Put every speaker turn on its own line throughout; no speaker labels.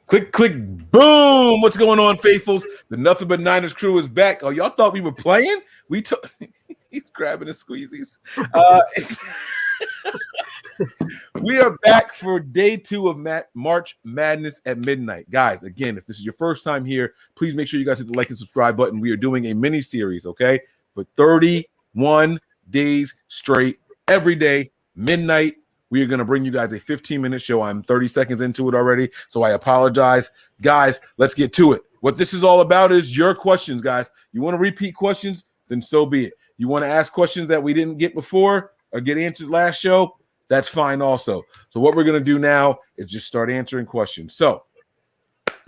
Click, click, boom. What's going on, faithfuls? The Nothing But Niners crew is back. Oh, y'all thought we were playing? We took. He's grabbing his squeezies. We are back for day 2 of March Madness at midnight. Guys, again, if this is your first time here, please make sure you guys hit the like and subscribe button. We are doing a mini series, okay? For 31 days straight, every day, midnight. We are going to bring you guys a 15-minute show. I'm 30 seconds into it already, so I apologize. Guys, let's get to it. What this is all about is your questions, guys. You want to repeat questions? Then so be it. You want to ask questions that we didn't get before or get answered last show? That's fine also. So what we're going to do now is just start answering questions. So,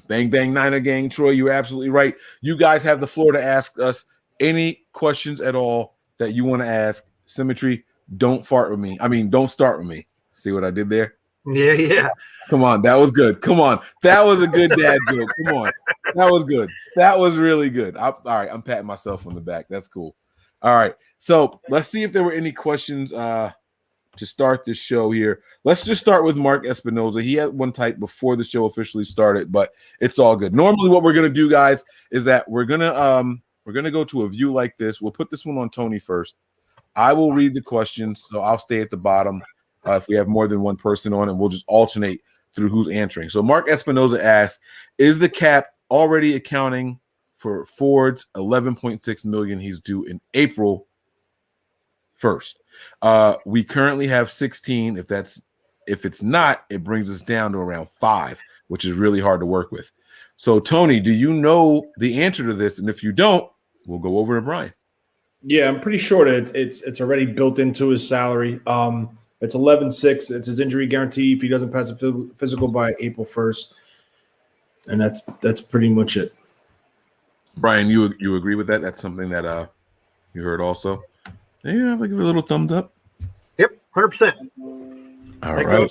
bang, bang, Niner gang. Troy, you're absolutely right. You guys have the floor to ask us any questions at all that you want to ask. Symmetry, don't fart with me. I mean, don't start with me. See what I did there?
Yeah.
Come on, that was good. Come on. That was a good dad joke. Come on. That was good. That was really good. All right, I'm patting myself on the back. That's cool. All right, so let's see if there were any questions to start this show here. Let's just start with Mark Espinoza. He had one type before the show officially started, but it's all good. Normally what we're going to do, guys, is that we're going to go to a view like this. We'll put this one on Tony first. I will read the questions, so I'll stay at the bottom if we have more than one person on, and we'll just alternate through who's answering. So Mark Espinoza asks, is the cap already accounting for Ford's $11.6 million he's due in April 1st? We currently have 16. If it's not, it brings us down to around 5, which is really hard to work with. So Tony, do you know the answer to this? And if you don't, we'll go over to Brian.
Yeah, I'm pretty sure that it's already built into his salary. It's 11.6. It's his injury guarantee if he doesn't pass a physical by April 1st, and that's pretty much it.
Brian, you agree with that? That's something that you heard also. Yeah, I'll give it a little thumbs up.
Yep, 100%.
All right.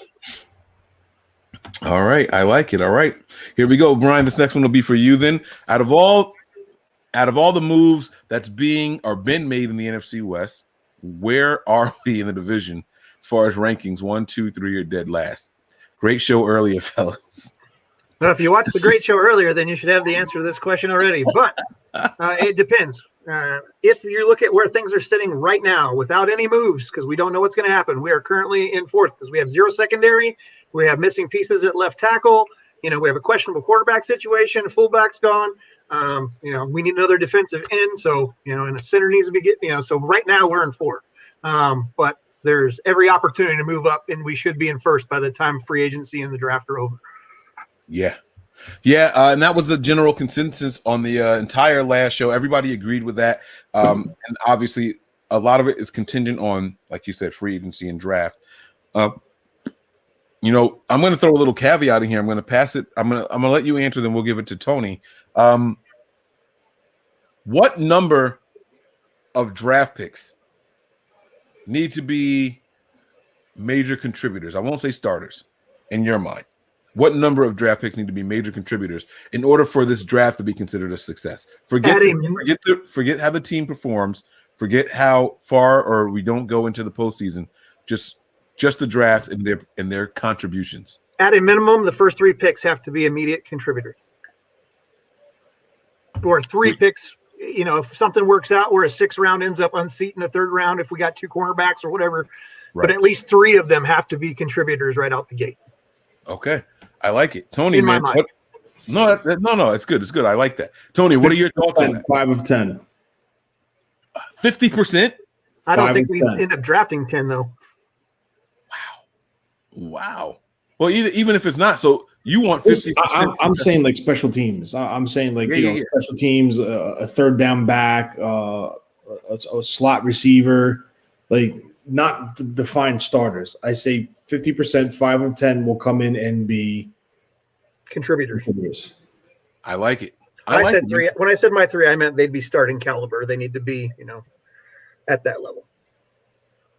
All right, I like it. All right, here we go, Brian. This next one will be for you. Then, out of all the moves that's been made in the NFC West, where are we in the division as far as rankings? 1, 2, 3 are dead last. Great show earlier, fellas.
Well, if you watched the great show earlier, then you should have the answer to this question already. But it depends. If you look at where things are sitting right now without any moves, because we don't know what's going to happen, we are currently in 4th because we have 0 secondary. We have missing pieces at left tackle. We have a questionable quarterback situation. Fullback's gone. We need another defensive end. So, and a center needs to be so right now we're in 4th. But there's every opportunity to move up, and we should be in 1st by the time free agency and the draft are over.
Yeah. Yeah, and that was the general consensus on the entire last show. Everybody agreed with that. And obviously, a lot of it is contingent on, like you said, free agency and draft. I'm going to throw a little caveat in here. I'm going to pass it. I'm going to let you answer, then we'll give it to Tony. What number of draft picks need to be major contributors? I won't say starters in your mind. What number of draft picks need to be major contributors in order for this draft to be considered a success? Forget how the team performs. Forget how far or we don't go into the postseason. Just the draft and their contributions.
At a minimum, the first 3 picks have to be immediate contributors. Or 3 picks. If something works out where a 6th round ends up unseated in the 3rd round, if we got 2 cornerbacks or whatever, right. But at least 3 of them have to be contributors right out the gate.
Okay. I like it. Tony,
in my mind.
No, it's good. It's good. I like that. Tony, what are your thoughts on that?
5 of 10.
50%?
I don't think we end up drafting 10, though.
Wow. Well, even if it's not, so you want 50%.
I'm saying like special teams. I'm saying like special teams, a 3rd down back, a slot receiver, like not defined starters. I say 50%, 5 of 10 will come in and be contributors.
I like it.
I said 3. When I said my 3, I meant they'd be starting caliber. They need to be, at that level.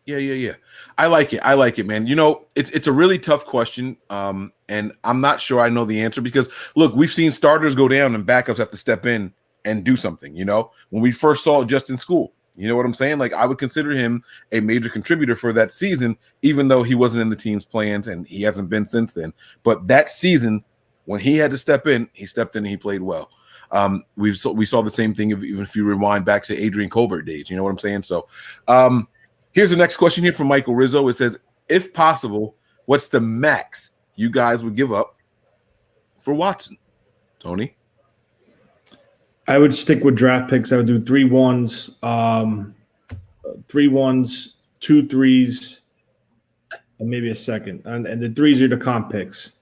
Yeah. I like it, man. It's a really tough question, and I'm not sure I know the answer because, look, we've seen starters go down and backups have to step in and do something, When we first saw Justin School, you know what I'm saying? Like, I would consider him a major contributor for that season, even though he wasn't in the team's plans and he hasn't been since then. But that season, When he had to step in, he stepped in and he played well. We saw the same thing even if you rewind back to Adrian Colbert days. You know what I'm saying? So here's the next question here from Michael Rizzo. It says, if possible, what's the max you guys would give up for Watson? Tony?
I would stick with draft picks. I would do 3 1s, 2 3s, and maybe a second. And the 3s are the comp picks.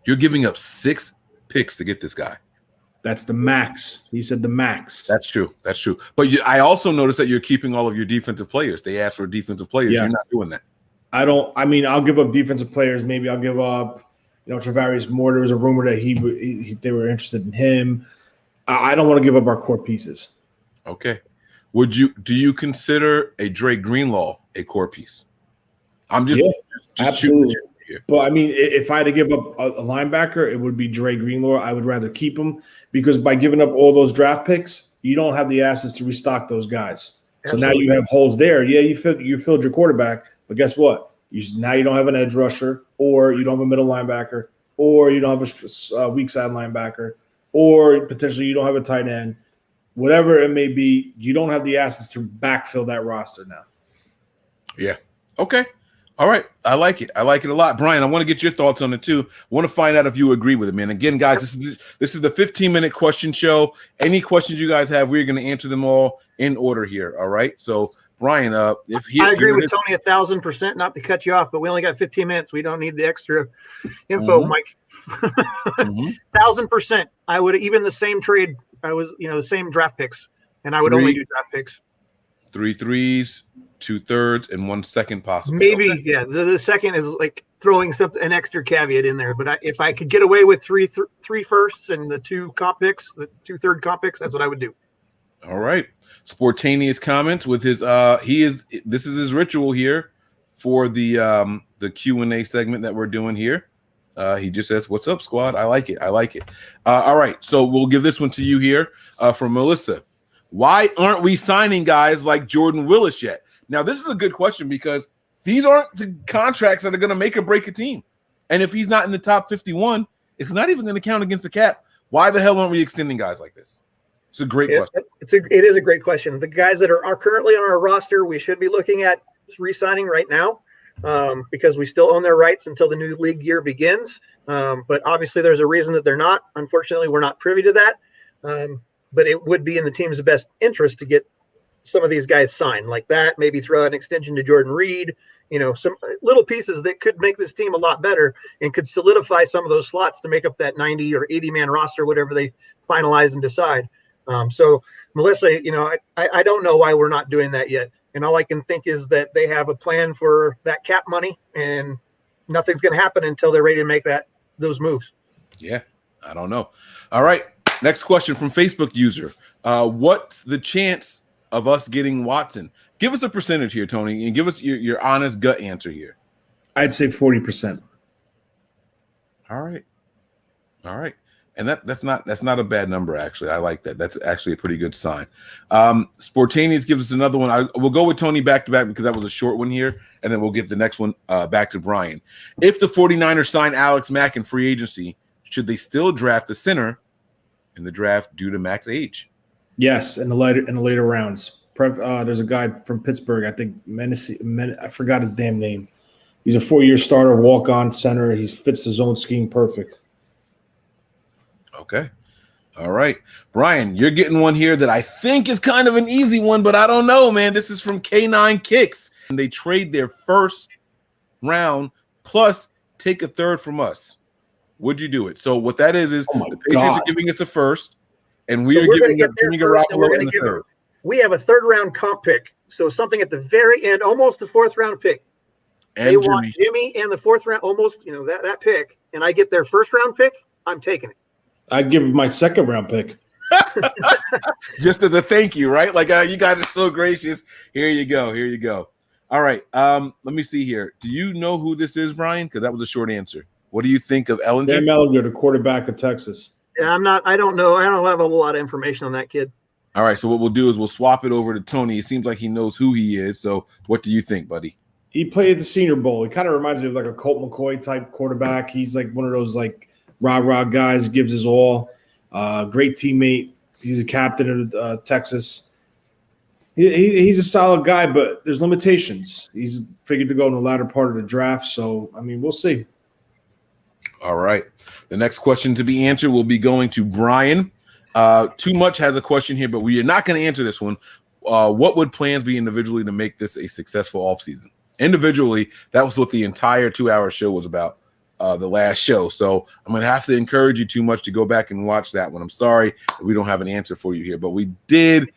You're giving up 6 picks to get this guy.
That's the max. He said the max.
That's true. That's true. But I also noticed that you're keeping all of your defensive players. They asked for defensive players. Yes. You're not doing that.
I'll give up defensive players. Maybe I'll give up, Travarius Moore. There was a rumor that they were interested in him. I don't want to give up our core pieces.
Okay. Do you consider a Drake Greenlaw a core piece? I'm just
absolutely. But I mean, if I had to give up a linebacker, it would be Dre Greenlaw. I would rather keep him because by giving up all those draft picks, you don't have the assets to restock those guys. Absolutely. So now you have holes there. Yeah, you filled your quarterback, but guess what? Now you don't have an edge rusher, or you don't have a middle linebacker, or you don't have a weak side linebacker, or potentially you don't have a tight end. Whatever it may be, you don't have the assets to backfill that roster now.
Yeah. Okay. All right. I like it. I like it a lot. Brian, I want to get your thoughts on it too. I want to find out if you agree with it, man. Again, guys, this is the 15-minute question show. Any questions you guys have, we're going to answer them all in order here. All right. So, Brian, I agree
with Tony 1,000%, not to cut you off, but we only got 15 minutes. We don't need the extra info, Mike. 1,000%. I would even the same trade. I was, the same draft picks, and I would only do draft picks.
3 3s. 2/3 and 1 second possible.
Maybe, okay. Yeah. The second is like throwing an extra caveat in there. But if I could get away with three firsts and the 2 comp picks, the 2/3 comp picks, that's what I would do.
All right. Spontaneous comments with his this is his ritual here for the Q&A segment that we're doing here. He just says, "What's up, squad?" I like it. I like it. All right. So we'll give this one to you here from Melissa. Why aren't we signing guys like Jordan Willis yet? Now, this is a good question because these aren't the contracts that are going to make or break a team. And if he's not in the top 51, it's not even going to count against the cap. Why the hell aren't we extending guys like this? It's a great question.
It is a great question. The guys that are currently on our roster, we should be looking at re-signing right now because we still own their rights until the new league year begins. But obviously, there's a reason that they're not. Unfortunately, we're not privy to that. But it would be in the team's best interest to get some of these guys signed like that, maybe throw an extension to Jordan Reed, some little pieces that could make this team a lot better and could solidify some of those slots to make up that 90 or 80 man roster, whatever they finalize and decide. So Melissa, I don't know why we're not doing that yet. And all I can think is that they have a plan for that cap money and nothing's going to happen until they're ready to make those moves.
Yeah. I don't know. All right. Next question from Facebook user. What's the chance of us getting Watson? Give us a percentage here, Tony, and give us your honest gut answer here.
I'd say 40%.
All right. And that's not a bad number, actually. I like that. That's actually a pretty good sign. Spontaneous gives us another one. We'll go with Tony back to back because that was a short one here, and then we'll get the next one back to Brian. If the 49ers sign Alex Mack in free agency, should they still draft the center in the draft due to Mack's age?
Yes, in the later rounds. There's a guy from Pittsburgh, I think I forgot his damn name. He's a 4-year starter, walk-on center. He fits the zone scheme perfect.
Okay. All right. Brian, you're getting one here that I think is kind of an easy one, but I don't know, man. This is from K9 Kicks. And they trade their first round plus take a third from us. Would you do it? So what that is the Patriots are giving us a first. And we're giving them
we have a 3rd round comp pick. So something at the very end, almost the 4th round pick. And they want Jimmy and the 4th round, almost, that pick. And I get their 1st round pick. I'm taking it.
I'd give my 2nd round pick.
Just as a thank you, right? Like, you guys are so gracious. Here you go. All right. Let me see here. Do you know who this is, Brian? Because that was a short answer. What do you think of Ellinger?
Sam Ellinger, the quarterback of Texas.
Yeah, I don't know. I don't have a lot of information on that kid.
All right. So what we'll do is we'll swap it over to Tony. It seems like he knows who he is. So what do you think, buddy?
He played at the Senior Bowl. He kind of reminds me of like a Colt McCoy type quarterback. He's like one of those like rah guys, gives his all. Great teammate. He's a captain of Texas. He's a solid guy, but there's limitations. He's figured to go in the latter part of the draft. So, I mean, we'll see.
All right. The next question to be answered will be going to Brian. Too Much has a question here, but we are not going to answer this one. What would plans be individually to make this a successful offseason? Individually, that was what the entire 2-hour show was about, the last show. So I'm going to have to encourage you Too Much to go back and watch that one. I'm sorry that we don't have an answer for you here, but we did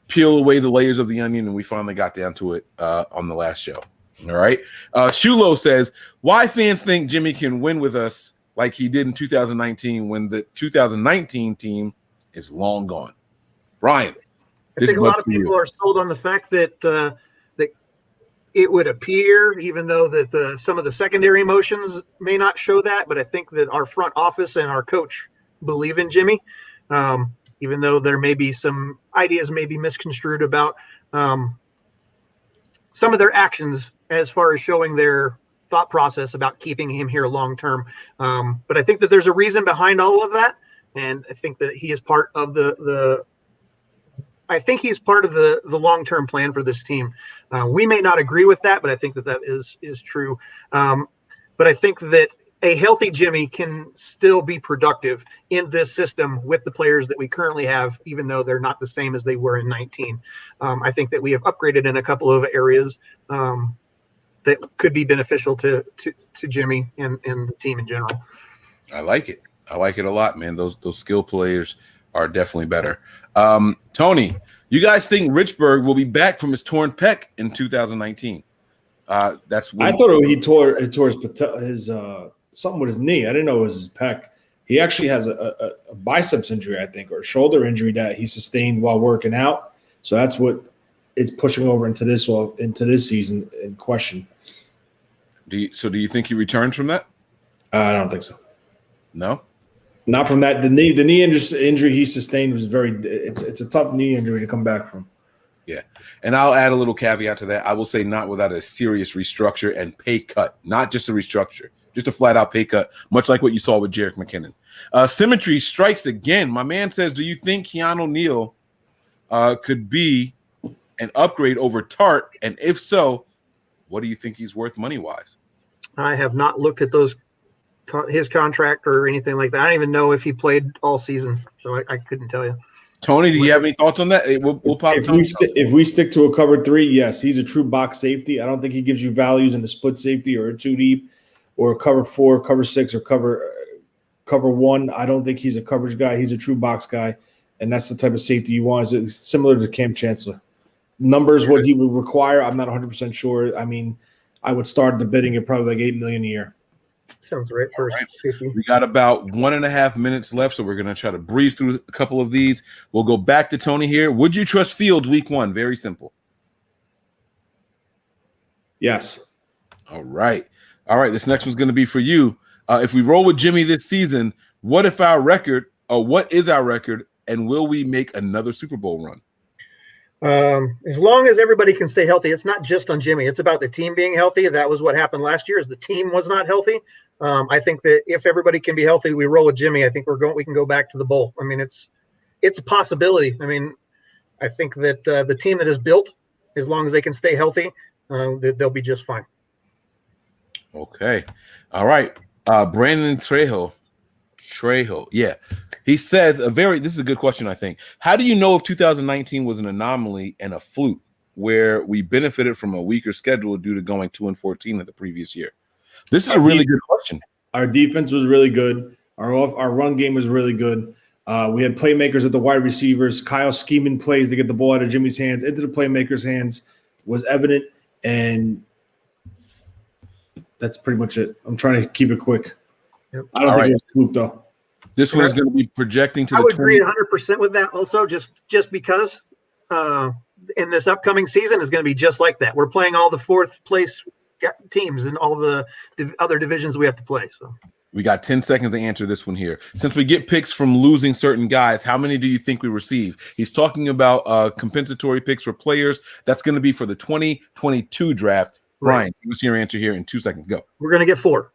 peel away the layers of the onion, and we finally got down to it on the last show. All right. Shulo says, why fans think Jimmy can win with us like he did in 2019 when the 2019 team is long gone? Brian.
I think a lot of people are sold on the fact that that it would appear, even though that some of the secondary motions may not show that, but I think that our front office and our coach believe in Jimmy. Even though there may be some ideas may be misconstrued about some of their actions as far as showing their thought process about keeping him here long term. But I think that there's a reason behind all of that, and I think that he is part of the long-term plan for this team. We may not agree with that, but I think that is true. But I think that a healthy Jimmy can still be productive in this system with the players that we currently have, even though they're not the same as they were in 19. I think that we have upgraded in a couple of areas that could be beneficial to Jimmy and the team in general.
I like it. I like it a lot, man. Those skill players are definitely better. Tony, you guys think Richburg will be back from his torn pec in 2019? That's when
I thought he tore his something with his knee. I didn't know it was his pec. He actually has a biceps injury, I think, or a shoulder injury that he sustained while working out. So that's what it's pushing over into this season in question.
Do you think he returns from that?
I don't think so.
No,
not from that. The knee injury he sustained was it's a tough knee injury to come back from.
Yeah, and I'll add a little caveat to that. I will say not without a serious restructure and pay cut, not just a restructure, just a flat out pay cut, much like what you saw with Jerick McKinnon. Symmetry strikes again. My man says, do you think Keanu Neal could be an upgrade over Tart? And if so, what do you think he's worth money-wise? I
have not looked at his contract or anything like that. I don't even know if he played all season, so I couldn't tell you.
Tony, do you have any thoughts on that? We'll pop.
If we stick to a cover 3, yes, he's a true box safety. I don't think he gives you values in a split safety or a 2 deep or a cover 4, cover 6, or cover 1. I don't think he's a coverage guy. He's a true box guy, and that's the type of safety you want. It's similar to Cam Chancellor. Numbers, what he would require, I'm not 100% sure. I mean, I would start the bidding at probably like $8 million a year.
Sounds right.
We got about 1.5 minutes left, so we're going to try to breeze through a couple of these. We'll go back to Tony here. Would you trust Fields week 1? Very simple.
Yes.
All right. This next one's going to be for you. If we roll with Jimmy this season, what is our record, and will we make another Super Bowl run?
As long as everybody can stay healthy, it's not just on Jimmy. It's about the team being healthy. That was what happened last year, is the team was not healthy. I think that if everybody can be healthy, we roll with Jimmy. I think we can go back to the bowl. I mean, it's a possibility. I mean, I think that the team that is built, as long as they can stay healthy, they'll be just fine.
Okay. All right. Brandon Trejo. Yeah. He says this is a good question, I think. How do you know if 2019 was an anomaly and a fluke where we benefited from a weaker schedule due to going 2-14 at the previous year? This is a really good question.
Our defense was really good. Our run game was really good. We had playmakers at the wide receivers. Kyle scheming plays to get the ball out of Jimmy's hands into the playmakers' hands was evident, and that's pretty much it. I'm trying to keep it quick. Yep. I don't think it's a fluke, though.
This one is going to be projecting to
I would agree 100% with that also, just because in this upcoming season is going to be just like that. We're playing all the 4th place teams in all the other divisions we have to play. So
we got 10 seconds to answer this one here. Since we get picks from losing certain guys, how many do you think we receive? He's talking about compensatory picks for players. That's going to be for the 2022 draft. Brian, give us your answer here in 2 seconds. Go.
We're going to get 4.